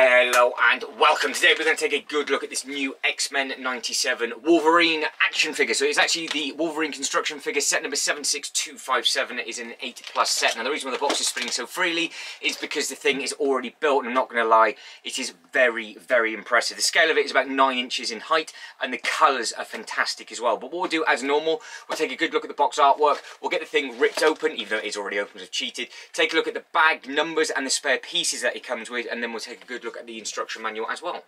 Hello and welcome. Today we're going to take a good look at this new X-Men 97 Wolverine action figure. So it's actually the Wolverine construction figure, set number 76257. It is an 8+ set. Now the reason why the box is spinning so freely is because the thing is already built, and I'm not going to lie, it is very, very impressive. The scale of it is about 9 inches in height, and the colours are fantastic as well. But what we'll do as normal, we'll take a good look at the box artwork, we'll get the thing ripped open, even though it is already open, so I've cheated. Take a look at the bag numbers and the spare pieces that it comes with, and then we'll take a good look at the instruction manual as well.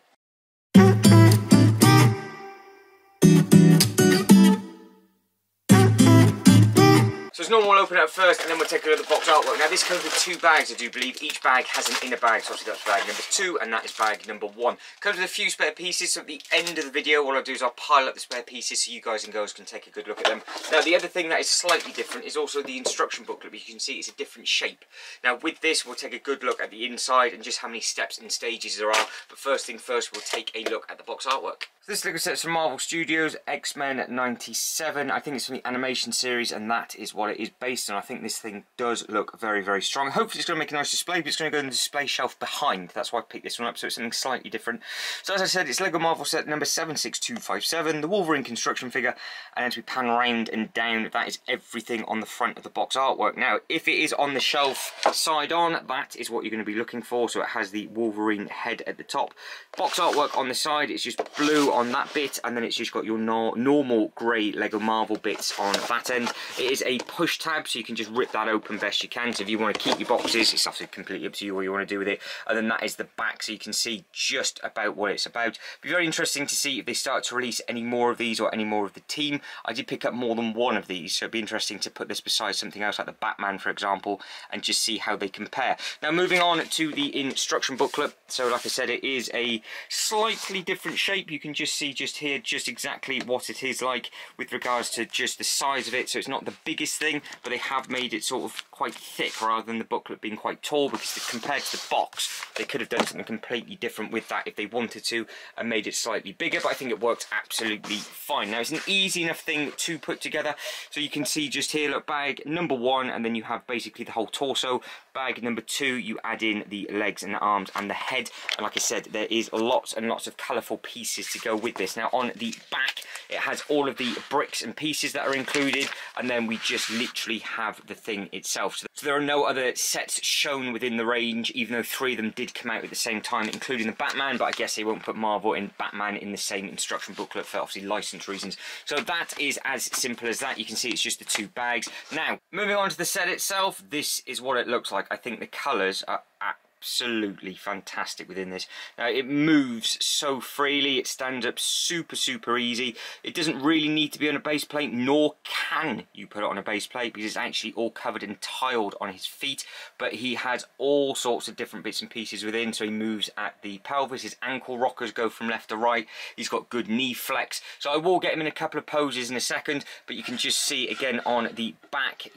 So as normal, we'll open it up first and then we'll take a look at the box artwork. Now this comes with 2 bags, I do believe. Each bag has an inner bag, so obviously that's bag number 2 and that is bag number 1. Comes with a few spare pieces, so at the end of the video all I'll do is I'll pile up the spare pieces so you guys and girls can take a good look at them. Now the other thing that is slightly different is also the instruction booklet, but you can see it's a different shape. Now with this we'll take a good look at the inside and just how many steps and stages there are, but first thing first we'll take a look at the box artwork. So this looks like it's from Marvel Studios, X-Men 97. I think it's from the animation series and that is what it is based on. I think this thing does look very, very strong. Hopefully it's going to make a nice display, but it's going to go in the display shelf behind. That's why I picked this one up, so it's something slightly different. So as I said, it's Lego Marvel set number 76257, the Wolverine construction figure, and as we pan around and down, that is everything on the front of the box artwork. Now, if it is on the shelf side on, that is what you're going to be looking for. So it has the Wolverine head at the top. Box artwork on the side, it's just blue on that bit, and then it's just got your normal grey Lego Marvel bits on that end. It is a push tab, so you can just rip that open best you can. So if you want to keep your boxes, it's obviously completely up to you what you want to do with it. And then that is the back, so you can see just about what it's about. It'll be very interesting to see if they start to release any more of these or any more of the team. I did pick up more than one of these, so it'd be interesting to put this beside something else like the Batman, for example, and just see how they compare. Now moving on to the instruction booklet. So like I said, it is a slightly different shape. You can just see just here just exactly what it is like with regards to just the size of it. So it's not the biggest thing, but they have made it sort of quite thick rather than the booklet being quite tall, because compared to the box they could have done something completely different with that if they wanted to and made it slightly bigger, but I think it works absolutely fine. Now it's an easy enough thing to put together, so you can see just here, look, bag number 1, and then you have basically the whole torso. Bag number 2, you add in the legs and the arms and the head, and like I said, there is lots and lots of colourful pieces to go with this. Now on the back it has all of the bricks and pieces that are included, and then we just literally have the thing itself. So there are no other sets shown within the range, even though 3 of them did come out at the same time, including the Batman, but I guess they won't put Marvel and Batman in the same instruction booklet for obviously license reasons. So that is as simple as that. You can see it's just the 2 bags. Now moving on to the set itself, this is what it looks like. I think the colours are absolutely fantastic within this. Now it moves so freely, it stands up super easy. It doesn't really need to be on a base plate, nor can you put it on a base plate, because it's actually all covered and tiled on his feet, but he has all sorts of different bits and pieces within. So he moves at the pelvis, his ankle rockers go from left to right, he's got good knee flex. So I will get him in a couple of poses in a second, but you can just see again on the back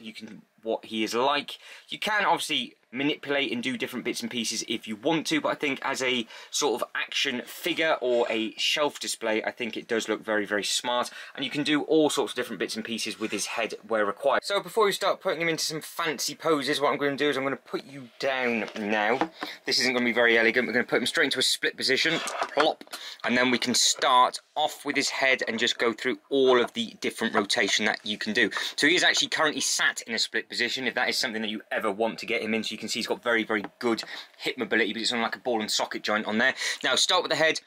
what he is like. You can obviously manipulate and do different bits and pieces if you want to, but I think as a sort of action figure or a shelf display, I think it does look very, very smart, and you can do all sorts of different bits and pieces with his head where required. So before we start putting him into some fancy poses, what I'm going to do is I'm going to put you down now. This isn't going to be very elegant. We're going to put him straight into a split position, plop, and then we can start off with his head and just go through all of the different rotation that you can do. So he is actually currently sat in a split position, if that is something that you ever want to get him into. You can see he's got very, very good hip mobility, but it's on like a ball and socket joint on there. Now start with the head,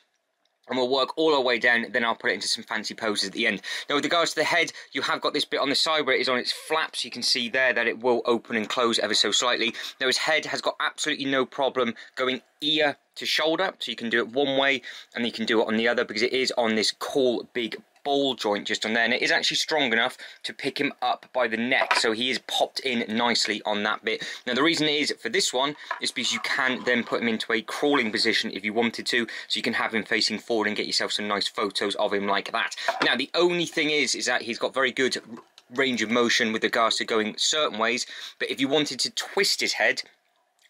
and we'll work all our way down, then I'll put it into some fancy poses at the end. Now with regards to the head, you have got this bit on the side where it is on its flaps. You can see there that it will open and close ever so slightly. Now his head has got absolutely no problem going ear to shoulder, so you can do it one way and you can do it on the other, because it is on this cool big ball joint just on there, and it is actually strong enough to pick him up by the neck, so he is popped in nicely on that bit. Now the reason it is for this one is because you can then put him into a crawling position if you wanted to, so you can have him facing forward and get yourself some nice photos of him like that. Now the only thing is that he's got very good range of motion with regards to going certain ways, but if you wanted to twist his head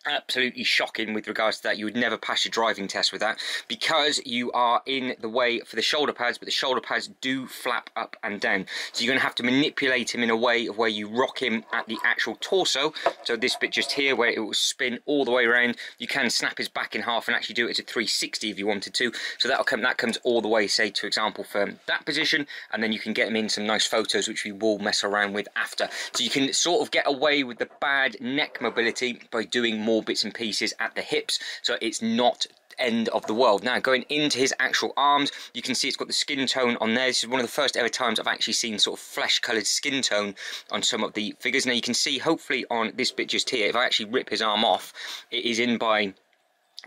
absolutely shocking with regards to that. You would never pass your driving test with that because you are in the way for the shoulder pads, but the shoulder pads do flap up and down. So you're going to have to manipulate him in a way of where you rock him at the actual torso. So this bit just here where it will spin all the way around. You can snap his back in half and actually do it at a 360 if you wanted to. So that comes all the way, say, to example, for that position, and then you can get him in some nice photos, which we will mess around with after. So you can sort of get away with the bad neck mobility by doing more bits and pieces at the hips, so it's not end of the world. Now going into his actual arms, you can see it's got the skin tone on there. This is one of the first ever times I've actually seen sort of flesh coloured skin tone on some of the figures. Now you can see hopefully on this bit just here, if I actually rip his arm off, it is in by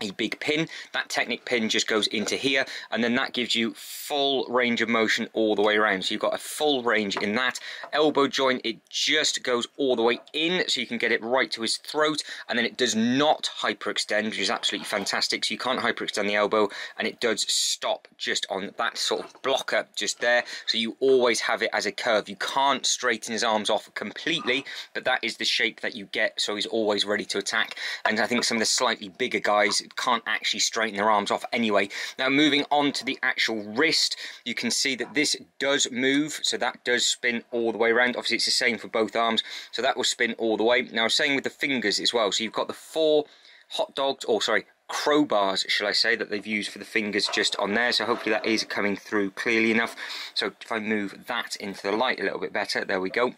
a big pin. That Technic pin just goes into here, and then that gives you full range of motion all the way around. So you've got a full range in that. Elbow joint, it just goes all the way in, so you can get it right to his throat, and then it does not hyperextend, which is absolutely fantastic. So you can't hyperextend the elbow, and it does stop just on that sort of blocker just there. So you always have it as a curve. You can't straighten his arms off completely, but that is the shape that you get, so he's always ready to attack. And I think some of the slightly bigger guys can't actually straighten their arms off anyway. Now moving on to the actual wrist, you can see that this does move, so that does spin all the way around. Obviously it's the same for both arms, so that will spin all the way. Now I was saying with the fingers as well, so you've got the 4 hot dogs, or sorry, crowbars shall I say, that they've used for the fingers just on there, so hopefully that is coming through clearly enough. So if I move that into the light a little bit better, there we go.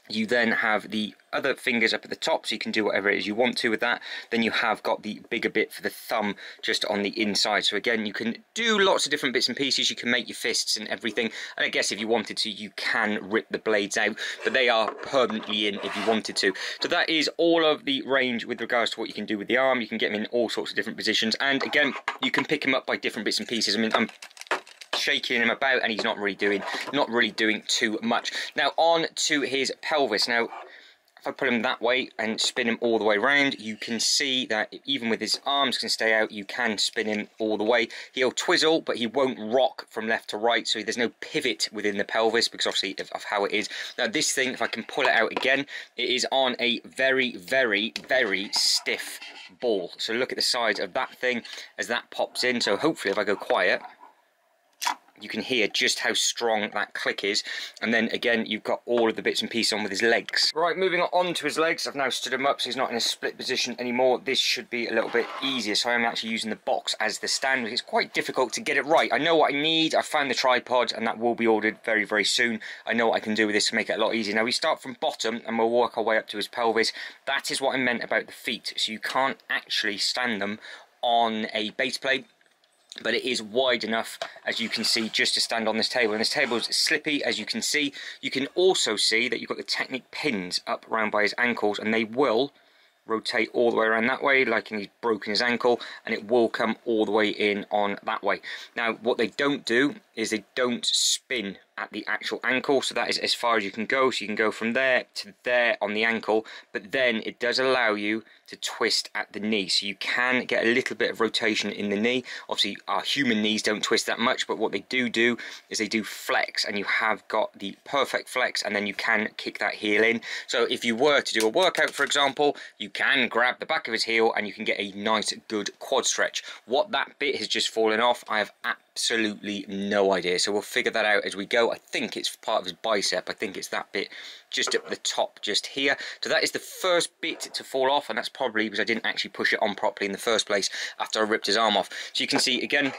You then have the other fingers up at the top, so you can do whatever it is you want to with that. Then you have got the bigger bit for the thumb just on the inside. So again, you can do lots of different bits and pieces. You can make your fists and everything. And I guess if you wanted to, you can rip the blades out, but they are permanently in if you wanted to. So that is all of the range with regards to what you can do with the arm. You can get him in all sorts of different positions. And again, you can pick him up by different bits and pieces. I mean, I'm shaking him about and he's not really doing too much. Now on to his pelvis. Now if I put him that way and spin him all the way around, you can see that even with his arms can stay out, you can spin him all the way. He'll twizzle, but he won't rock from left to right, so there's no pivot within the pelvis because obviously of how it is. Now this thing, if I can pull it out again, it is on a very, very, very stiff ball. So look at the size of that thing as that pops in. So hopefully if I go quiet, you can hear just how strong that click is. And then again, you've got all of the bits and pieces on with his legs. Right, moving on to his legs. I've now stood him up so he's not in a split position anymore. This should be a little bit easier. So I'm actually using the box as the stand. It's quite difficult to get it right. I know what I need. I found the tripod and that will be ordered very, very soon. I know what I can do with this to make it a lot easier. Now we start from bottom and we'll work our way up to his pelvis. That is what I meant about the feet. So you can't actually stand them on a base plate, but it is wide enough, as you can see, just to stand on this table. And this table is slippy, as you can see. You can also see that you've got the Technic pins up around by his ankles, and they will rotate all the way around that way, like he's broken his ankle, and it will come all the way in on that way. Now, what they don't do is they don't spin at the actual ankle, so that is as far as you can go. So you can go from there to there on the ankle, but then it does allow you to twist at the knee, so you can get a little bit of rotation in the knee. Obviously our human knees don't twist that much, but what they do is they do flex, and you have got the perfect flex, and then you can kick that heel in. So if you were to do a workout, for example, you can grab the back of his heel and you can get a nice good quad stretch. What that bit has just fallen off, I have absolutely no idea, so we'll figure that out as we go. I think it's part of his bicep. I think it's that bit just at the top just here. So that is the first bit to fall off, and that's probably because I didn't actually push it on properly in the first place after I ripped his arm off. So you can see again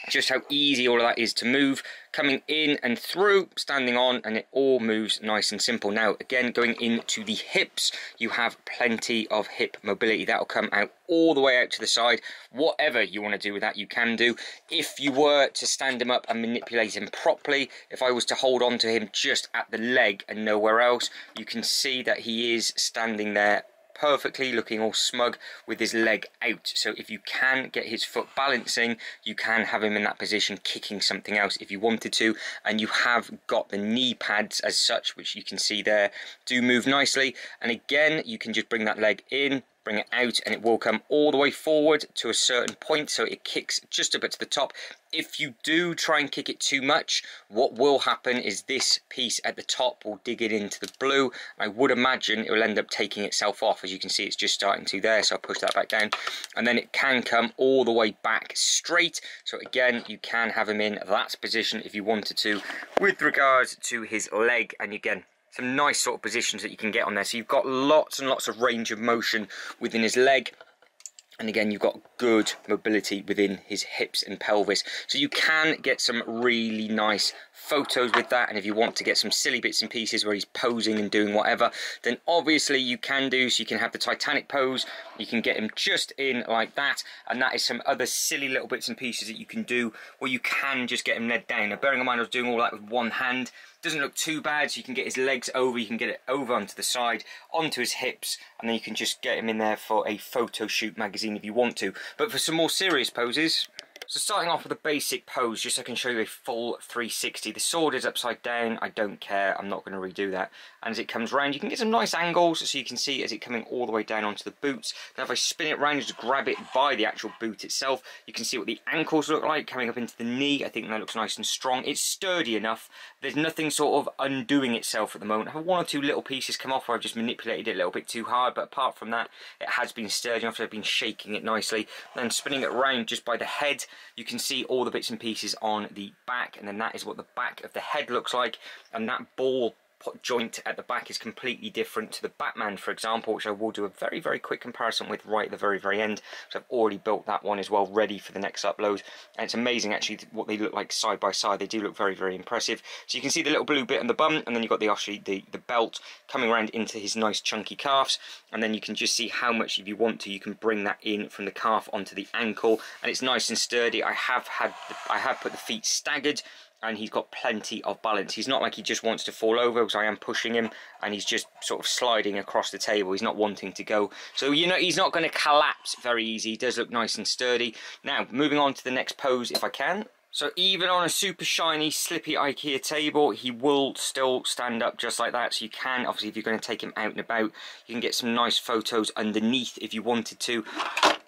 just how easy all of that is to move, coming in and through, standing on, and it all moves nice and simple. Now again, going into the hips, you have plenty of hip mobility. That will come out all the way out to the side. Whatever you want to do with that, you can do. If you were to stand him up and manipulate him properly, if I was to hold on to him just at the leg and nowhere else, you can see that he is standing there perfectly, looking all smug with his leg out. So if you can get his foot balancing, you can have him in that position kicking something else if you wanted to. And you have got the knee pads as such, which you can see there do move nicely. And again, you can just bring that leg in, bring it out, and it will come all the way forward to a certain point, so it kicks just a bit to the top. If you do try and kick it too much, what will happen is this piece at the top will dig it into the blue. I would imagine it will end up taking itself off. As you can see, it's just starting to there, so I'll push that back down, and then it can come all the way back straight. So again, you can have him in that position if you wanted to. With regards to his leg, and again, some nice sort of positions that you can get on there. So you've got lots and lots of range of motion within his leg. And again, you've got good mobility within his hips and pelvis. So you can get some really nice photos with that. And if you want to get some silly bits and pieces where he's posing and doing whatever, then obviously you can do. So you can have the Titanic pose. You can get him just in like that. And that is some other silly little bits and pieces that you can do where you can just get him led down. Now, bearing in mind I was doing all that with one hand. Doesn't look too bad, so you can get his legs over, you can get it over onto the side, onto his hips, and then you can just get him in there for a photo shoot magazine if you want to. But for some more serious poses, so starting off with a basic pose, just so I can show you a full 360. The sword is upside down, I don't care, I'm not going to redo that. And as it comes round, you can get some nice angles, so you can see as it coming all the way down onto the boots. Now if I spin it round, just grab it by the actual boot itself, you can see what the ankles look like coming up into the knee. I think that looks nice and strong. It's sturdy enough. There's nothing sort of undoing itself at the moment. I have one or two little pieces come off where I've just manipulated it a little bit too hard, but apart from that, it has been sturdy enough. I've been shaking it nicely. Then spinning it around just by the head, you can see all the bits and pieces on the back, and then that is what the back of the head looks like. And that ball joint at the back is completely different to the Batman, for example, which I will do a very, very quick comparison with right at the very, very end. So I've already built that one as well, ready for the next upload. And it's amazing actually what they look like side by side. They do look very, very impressive. So you can see the little blue bit on the bum, and then you've got the belt coming around into his nice chunky calves. And then you can just see how much, if you want to, you can bring that in from the calf onto the ankle, and it's nice and sturdy. I have put the feet staggered, and he's got plenty of balance. He's not like he just wants to fall over, because I am pushing him and he's just sort of sliding across the table. He's not wanting to go. So, you know, he's not going to collapse very easy. He does look nice and sturdy. Now, moving on to the next pose if I can. So even on a super shiny, slippy IKEA table, he will still stand up just like that. So you can, obviously, if you're going to take him out and about, you can get some nice photos underneath if you wanted to.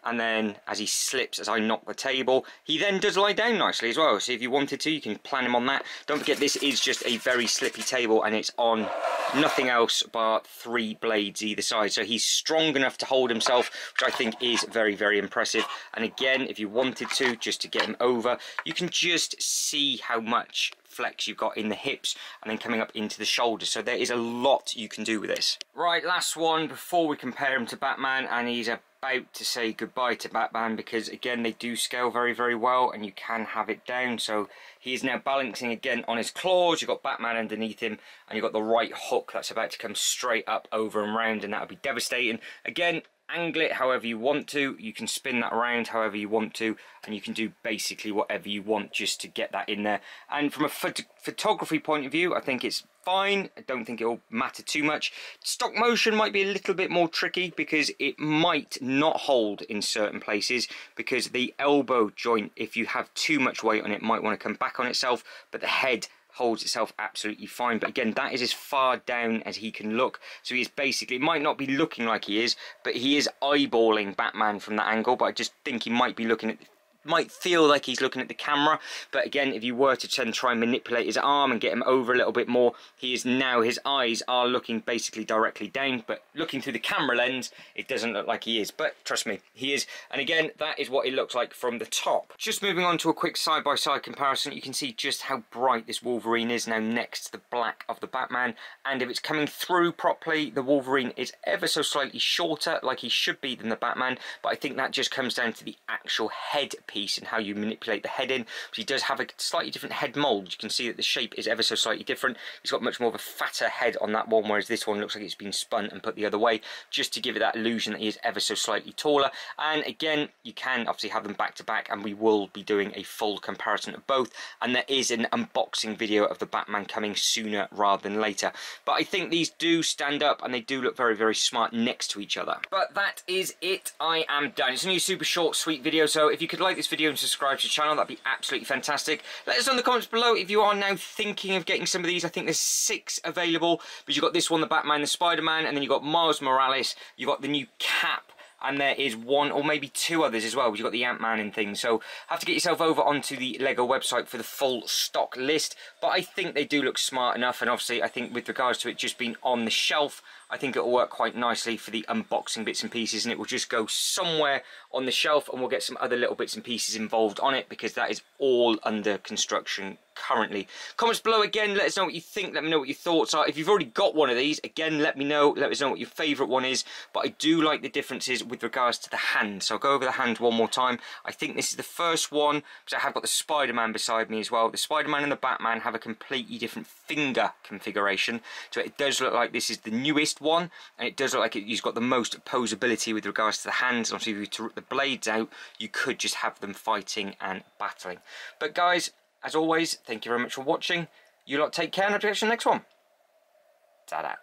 And then as he slips, as I knock the table, he then does lie down nicely as well. So if you wanted to, you can plan him on that. Don't forget, this is just a very slippy table, and it's on nothing else but 3 blades either side. So he's strong enough to hold himself, which I think is very, very impressive. And again, if you wanted to, just to get him over, you can just see how much flex you've got in the hips and then coming up into the shoulders. So there is a lot you can do with this. Right, last one before we compare him to Batman, and he's about to say goodbye to Batman, because again, they do scale very, very well, and you can have it down. So he is now balancing again on his claws. You've got Batman underneath him, and you've got the right hook that's about to come straight up, over and round, and that would be devastating. Again, angle it however you want to. You can spin that around however you want to, and you can do basically whatever you want just to get that in there. And from a photography point of view, I think it's fine. I don't think it'll matter too much. Stop motion might be a little bit more tricky, because it might not hold in certain places, because the elbow joint, if you have too much weight on it, might want to come back on itself, but the head holds itself absolutely fine. But again, that is as far down as he can look. So he is basically, it might not be looking like he is, but he is eyeballing Batman from that angle. But I just think he might be looking at, might feel like he's looking at the camera. But again, if you were to try and manipulate his arm and get him over a little bit more, he is now, his eyes are looking basically directly down, but looking through the camera lens, it doesn't look like he is. But trust me, he is. And again, that is what it looks like from the top. Just moving on to a quick side-by-side comparison, you can see just how bright this Wolverine is now next to the black of the Batman. And if it's coming through properly, the Wolverine is ever so slightly shorter, like he should be, than the Batman. But I think that just comes down to the actual head piece and how you manipulate the head in. So he does have a slightly different head mould. You can see that the shape is ever so slightly different. He's got much more of a fatter head on that one, whereas this one looks like it's been spun and put the other way, just to give it that illusion that he is ever so slightly taller. And again, you can obviously have them back to back, and we will be doing a full comparison of both. And there is an unboxing video of the Batman coming sooner rather than later. But I think these do stand up, and they do look very, very smart next to each other. But that is it. I am done. It's only a super short, sweet video, so if you could like this video and subscribe to the channel, that'd be absolutely fantastic. Let us know in the comments below if you are now thinking of getting some of these. I think there's 6 available, but you've got this one, the Batman, the Spider-Man, and then you've got Miles Morales, you've got the new Cap, and there is one or maybe two others as well, because you've got the Ant-Man and things. So have to get yourself over onto the Lego website for the full stock list. But I think they do look smart enough, and obviously I think with regards to it just being on the shelf, I think it'll work quite nicely for the unboxing bits and pieces, and it will just go somewhere on the shelf, and we'll get some other little bits and pieces involved on it, because that is all under construction currently. Comments below again, let us know what you think, let me know what your thoughts are. If you've already got one of these, again, let me know, let us know what your favourite one is. But I do like the differences with regards to the hand, so I'll go over the hand one more time. I think this is the first one, because I have got the Spider-Man beside me as well. The Spider-Man and the Batman have a completely different finger configuration, so it does look like this is the newest one, and it does look like it's got the most posability with regards to the hands. Obviously, if you were to rip the blades out, you could just have them fighting and battling. But guys, as always, thank you very much for watching. You lot take care, and I'll catch you in the next one. Ta-da.